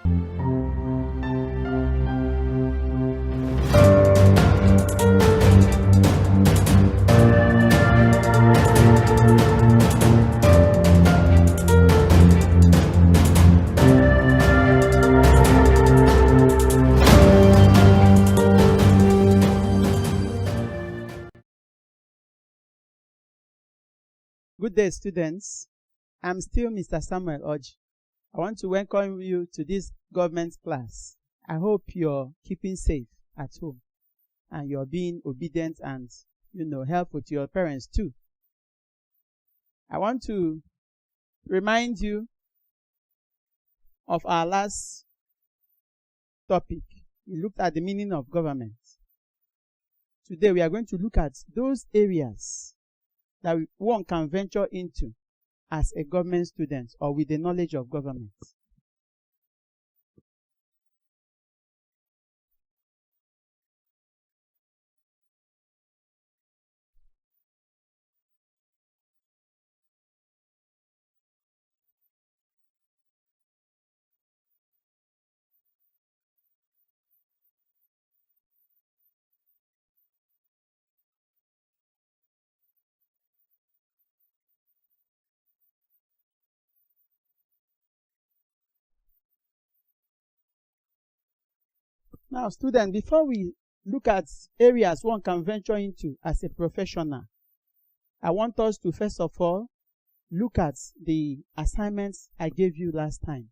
Good day, students. I'm still Mr. Samuel ORJI. I want to welcome you to this government class. I hope you're keeping safe at home and you're being obedient and, helpful to your parents too. I want to remind you of our last topic. We looked at the meaning of government. Today we are going to look at those areas that one can venture into as a government student or with the knowledge of government. Now, students, before we look at areas one can venture into as a professional, I want us to first of all look at the assignments I gave you last time.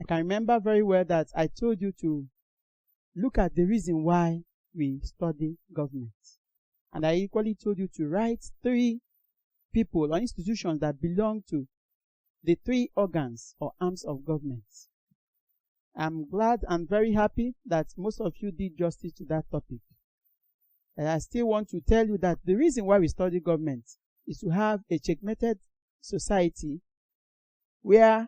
I can remember very well that I told you to look at the reason why we study government. And I equally told you to write 3 people or institutions that belong to the 3 organs or arms of government. I'm glad and very happy that most of you did justice to that topic. And I still want to tell you that the reason why we study government is to have a checkmated society where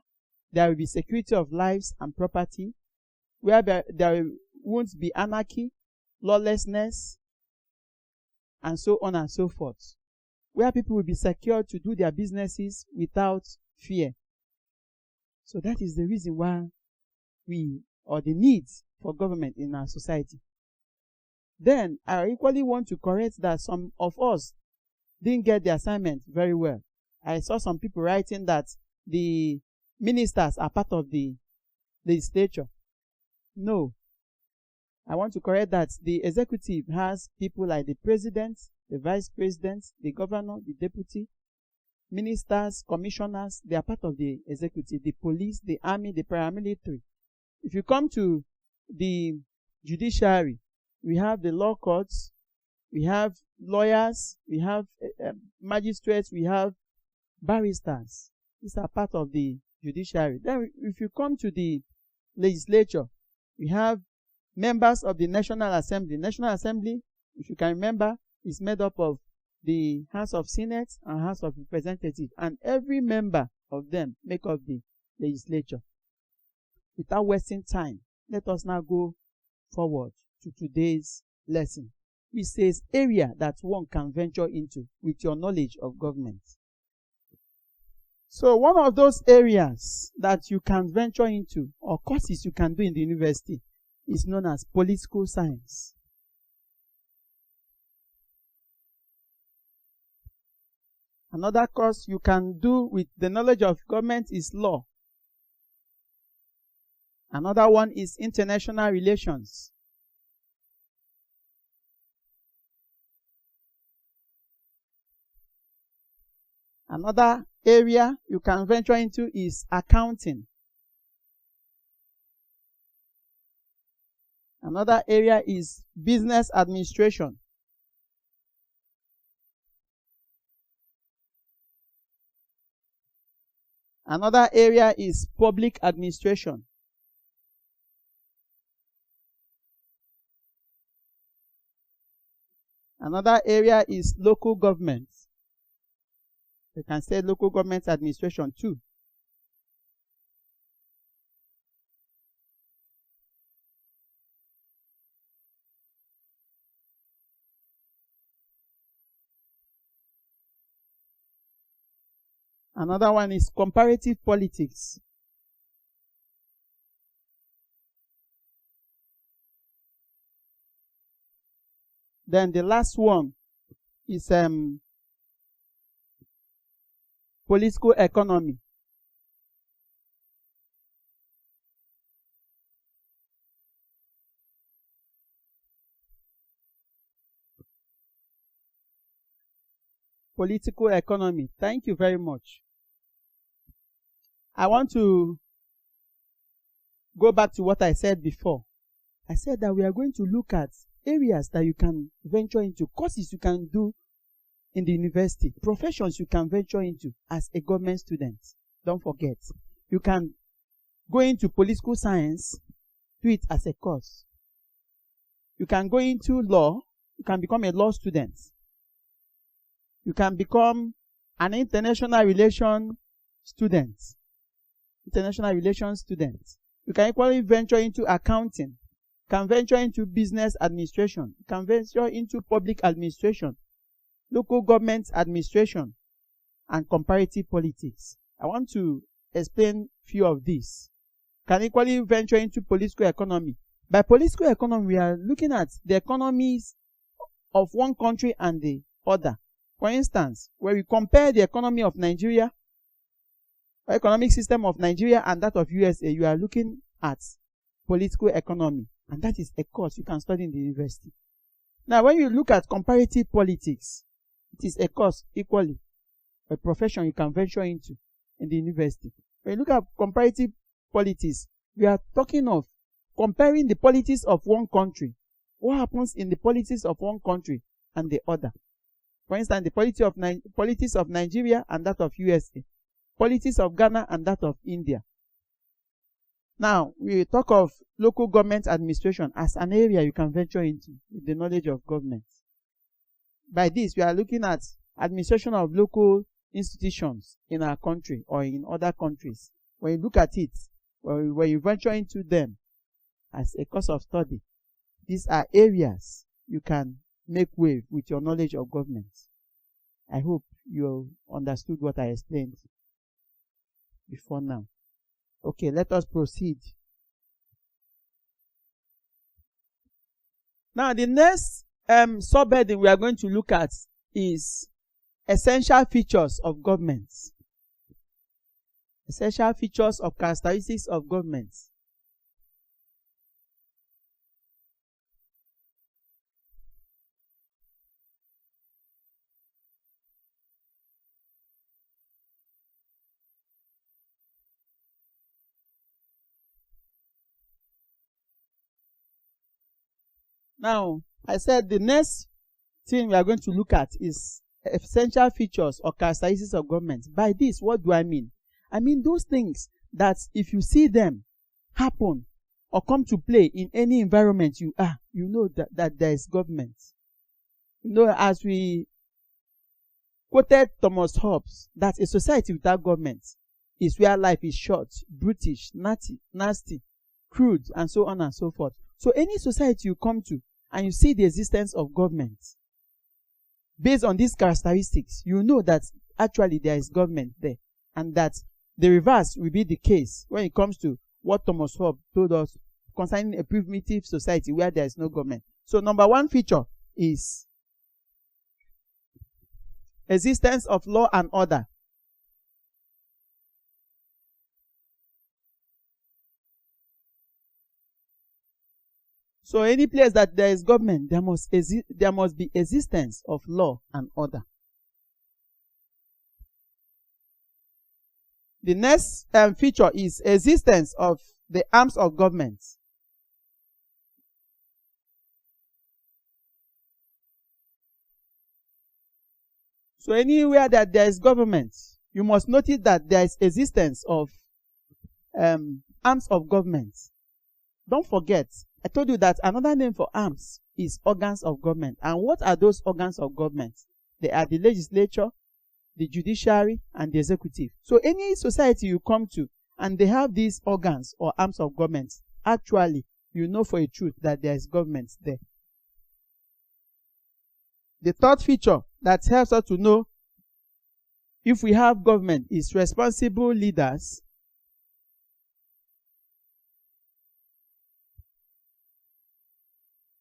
there will be security of lives and property, where there won't be anarchy, lawlessness, and so on and so forth, where people will be secure to do their businesses without fear. So that is the reason why the needs for government in our society. Then I equally want to correct that some of us didn't get the assignment very well. I saw some people writing that the ministers are part of the legislature. No. I want to correct that the executive has people like the president, the vice president, the governor, the deputy, ministers, commissioners. They are part of the executive, the police, the army, the paramilitary. If you come to the judiciary, we have the law courts, we have lawyers, we have magistrates, we have barristers. These are part of the judiciary. Then if you come to the legislature, we have members of the National Assembly. National Assembly, if you can remember, is made up of the House of Senate and House of Representatives, and every member of them make up the legislature. Without wasting time, let us now go forward to today's lesson, which says area that one can venture into with your knowledge of government. So one of those areas that you can venture into or courses you can do in the university is known as political science. Another course you can do with the knowledge of government is law. Another one is international relations. Another area you can venture into is accounting. Another area is business administration. Another area is public administration. Another area is local government. You can say local government administration too. Another one is comparative politics. Then the last one is political economy. Political economy. Thank you very much. I want to go back to what I said before. I said that we are going to look at areas that you can venture into, courses you can do in the university, professions you can venture into as a government student. Don't forget. You can go into political science, do it as a course. You can go into law, you can become a law student. You can become an international relations student. International relations student. You can equally venture into accounting. You can venture into business administration. You can venture into public administration, local government administration, and comparative politics. I want to explain few of these. You can equally venture into political economy. By political economy, we are looking at the economies of one country and the other. For instance, when we compare the economy of Nigeria, or economic system of Nigeria and that of USA, you are looking at political economy. And that is a course you can study in the university. Now, when you look at comparative politics, it is a course equally, a profession you can venture into in the university. When you look at comparative politics, we are talking of comparing the politics of one country. What happens in the politics of one country and the other? For instance, the politics of Nigeria and that of USA. Politics of Ghana and that of India. Now, we talk of local government administration as an area you can venture into with the knowledge of government. By this, we are looking at administration of local institutions in our country or in other countries. When you look at it, when you venture into them as a course of study, these are areas you can make way with your knowledge of government. I hope you understood what I explained before now. Okay, let us proceed. Now, the next subheading we are going to look at is essential features of government. Essential features or characteristics of government. Now, I said the next thing we are going to look at is essential features or characteristics of government. By this, what do I mean? I mean those things that if you see them happen or come to play in any environment you are, you know that there is government. You know, as we quoted Thomas Hobbes, that a society without government is where life is short, brutish, nasty, crude, and so on and so forth. So any society you come to and you see the existence of government, based on these characteristics, you know that actually there is government there, and that the reverse will be the case when it comes to what Thomas Hobbes told us concerning a primitive society where there is no government. So number one feature is existence of law and order. So any place that there is government, there must be existence of law and order. The next feature is existence of the arms of government. So anywhere that there is government, you must notice that there is existence of arms of government. Don't forget, I told you that another name for arms is organs of government. And what are those organs of government? They are the legislature, the judiciary, and the executive. So any society you come to and they have these organs or arms of government, actually, you know for a truth that there is government there. The third feature that helps us to know if we have government is responsible leaders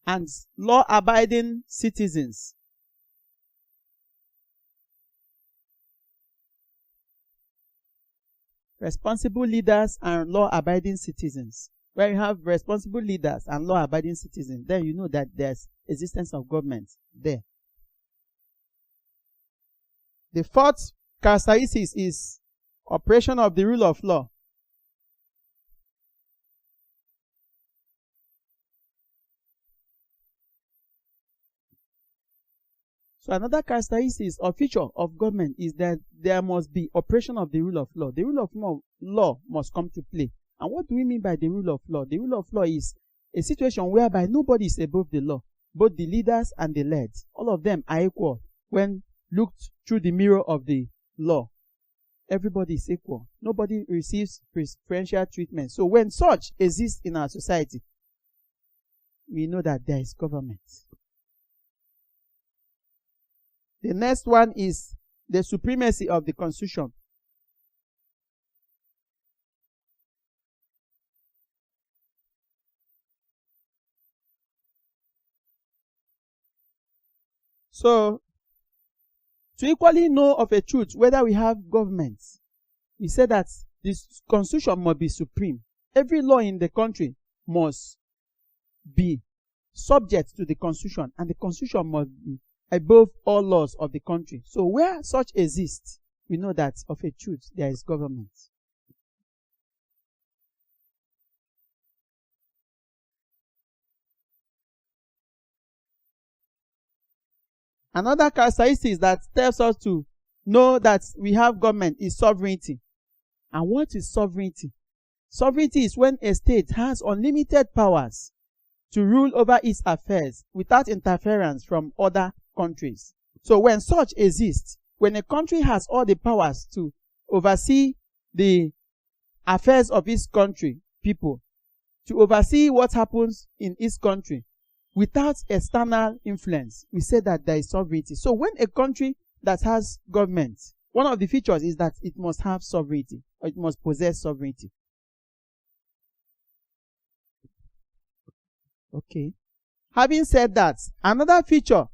and law-abiding citizens. Responsible leaders and law-abiding citizens. When you have responsible leaders and law-abiding citizens, then you know that there's existence of government there. The fourth characteristic is operation of the rule of law. So another characteristic or feature of government is that there must be operation of the rule of law. The rule of law must come to play. And what do we mean by the rule of law? The rule of law is a situation whereby nobody is above the law. Both the leaders and the led, all of them are equal when looked through the mirror of the law. Everybody is equal. Nobody receives preferential treatment. So when such exists in our society, we know that there is government. The next one is the supremacy of the Constitution. So, to equally know of a truth whether we have government, we say that this Constitution must be supreme. Every law in the country must be subject to the Constitution, and the Constitution must be above all laws of the country. So where such exists, we know that of a truth there is government. Another characteristic that tells us to know that we have government is sovereignty. And what is sovereignty? Sovereignty is when a state has unlimited powers to rule over its affairs without interference from other countries. So when such exists, when a country has all the powers to oversee the affairs of its country, people, to oversee what happens in its country without external influence, we say that there is sovereignty. So when a country that has government, one of the features is that it must have sovereignty, or it must possess sovereignty. Okay. Having said that, another feature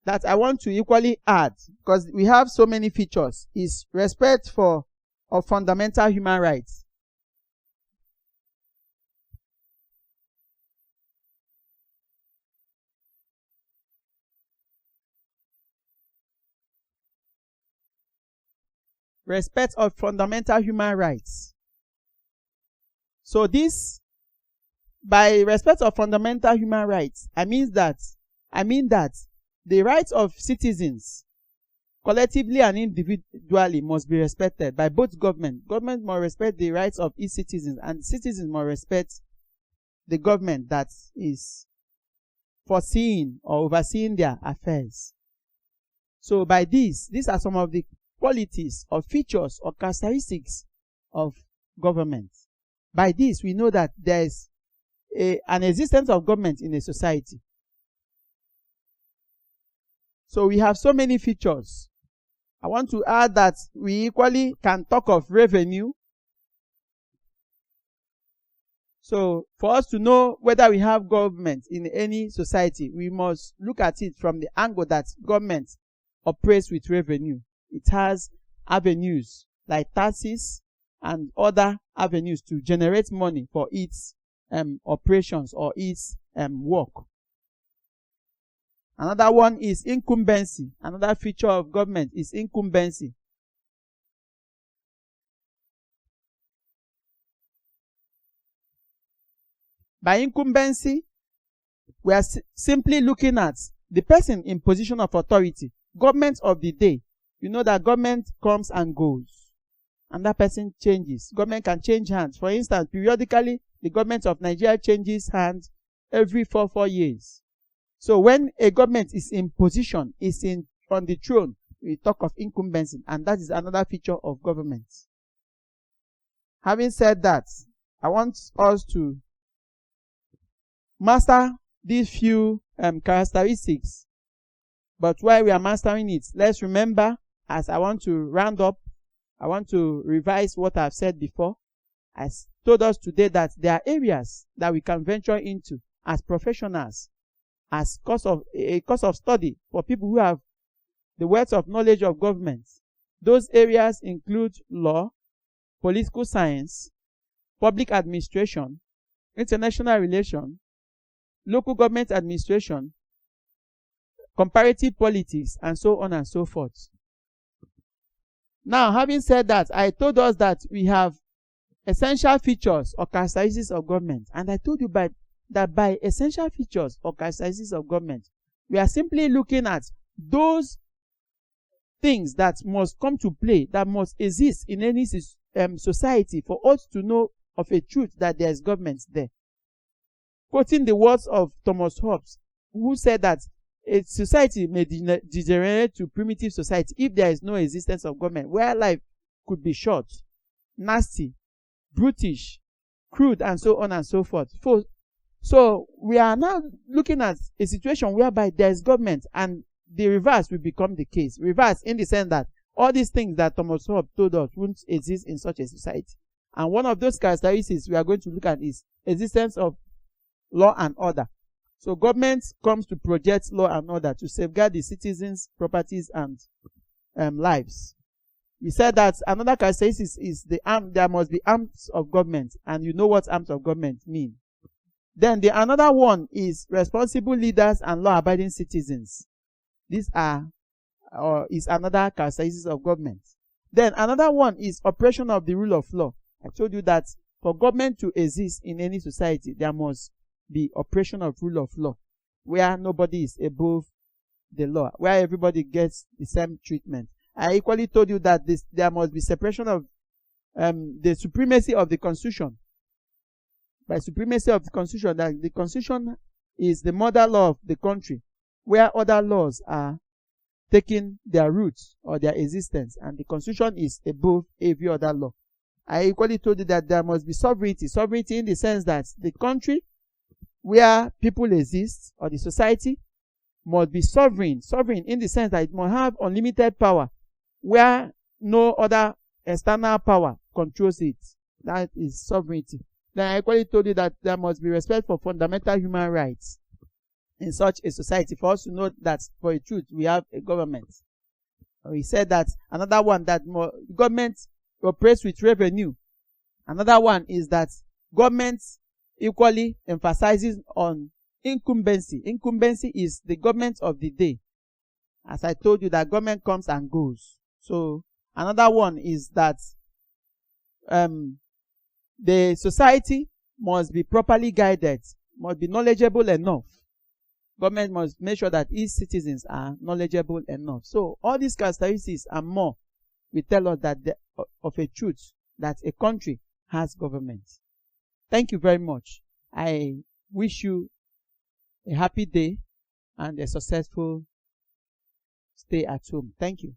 that I want to equally add, because we have so many features, is respect for fundamental human rights. Respect of fundamental human rights. So this, by respect of fundamental human rights, I mean that the rights of citizens, collectively and individually, must be respected by both government. Government must respect the rights of its citizens, and citizens must respect the government that is foreseeing or overseeing their affairs. So by these are some of the qualities or features or characteristics of government. By this, we know that there is an existence of government in a society. So we have so many features. I want to add that we equally can talk of revenue. So for us to know whether we have government in any society, we must look at it from the angle that government operates with revenue. It has avenues like taxes and other avenues to generate money for its operations or its work. Another one is incumbency. Another feature of government is incumbency. By incumbency, we are simply looking at the person in position of authority, government of the day. You know that government comes and goes, and that person changes. Government can change hands. For instance, periodically, the government of Nigeria changes hands every 4 years. So when a government is in position, on the throne, we talk of incumbency, and that is another feature of government. Having said that, I want us to master these few characteristics. But while we are mastering it, let's remember, as I want to round up, I want to revise what I've said before. I told us today that there are areas that we can venture into as professionals as a course of study for people who have the wealth of knowledge of government. Those areas include law, political science, public administration, international relations, local government administration, comparative politics, and so on and so forth. Now, having said that, I told us that we have essential features or characteristics of government. And I told you that by essential features or characteristics of government, we are simply looking at those things that must come to play, that must exist in any society for us to know of a truth that there is government there. Quoting the words of Thomas Hobbes, who said that a society may degenerate to primitive society if there is no existence of government, where life could be short, nasty, brutish, crude, and so on and so forth. So we are now looking at a situation whereby there is government, and the reverse will become the case. Reverse in the sense that all these things that Thomas Hobbes told us won't exist in such a society. And one of those characteristics we are going to look at is existence of law and order. So government comes to project law and order to safeguard the citizens' properties and lives. We said that another characteristic is there must be arms of government, and you know what arms of government mean. Then another one is responsible leaders and law-abiding citizens. These is another characteristic of government. Then another one is operation of the rule of law. I told you that for government to exist in any society, there must be operation of rule of law, where nobody is above the law, where everybody gets the same treatment. I equally told you that there must be separation of the supremacy of the Constitution. By supremacy of the Constitution, that the Constitution is the mother law of the country, where other laws are taking their roots or their existence, and the Constitution is above every other law. I equally told you that there must be sovereignty. Sovereignty in the sense that the country where people exist, or the society, must be sovereign. Sovereign in the sense that it must have unlimited power, where no other external power controls it. That is sovereignty. Then I equally told you that there must be respect for fundamental human rights in such a society, for us to know that for a truth we have a government. We said that another one, that government operates with revenue. Another one is that government equally emphasizes on incumbency. Incumbency is the government of the day. As I told you, that government comes and goes. So another one is that the society must be properly guided, must be knowledgeable enough. Government must make sure that its citizens are knowledgeable enough. So all these characteristics and more will tell us that of a truth that a country has government. Thank you very much. I wish you a happy day and a successful stay at home. Thank you.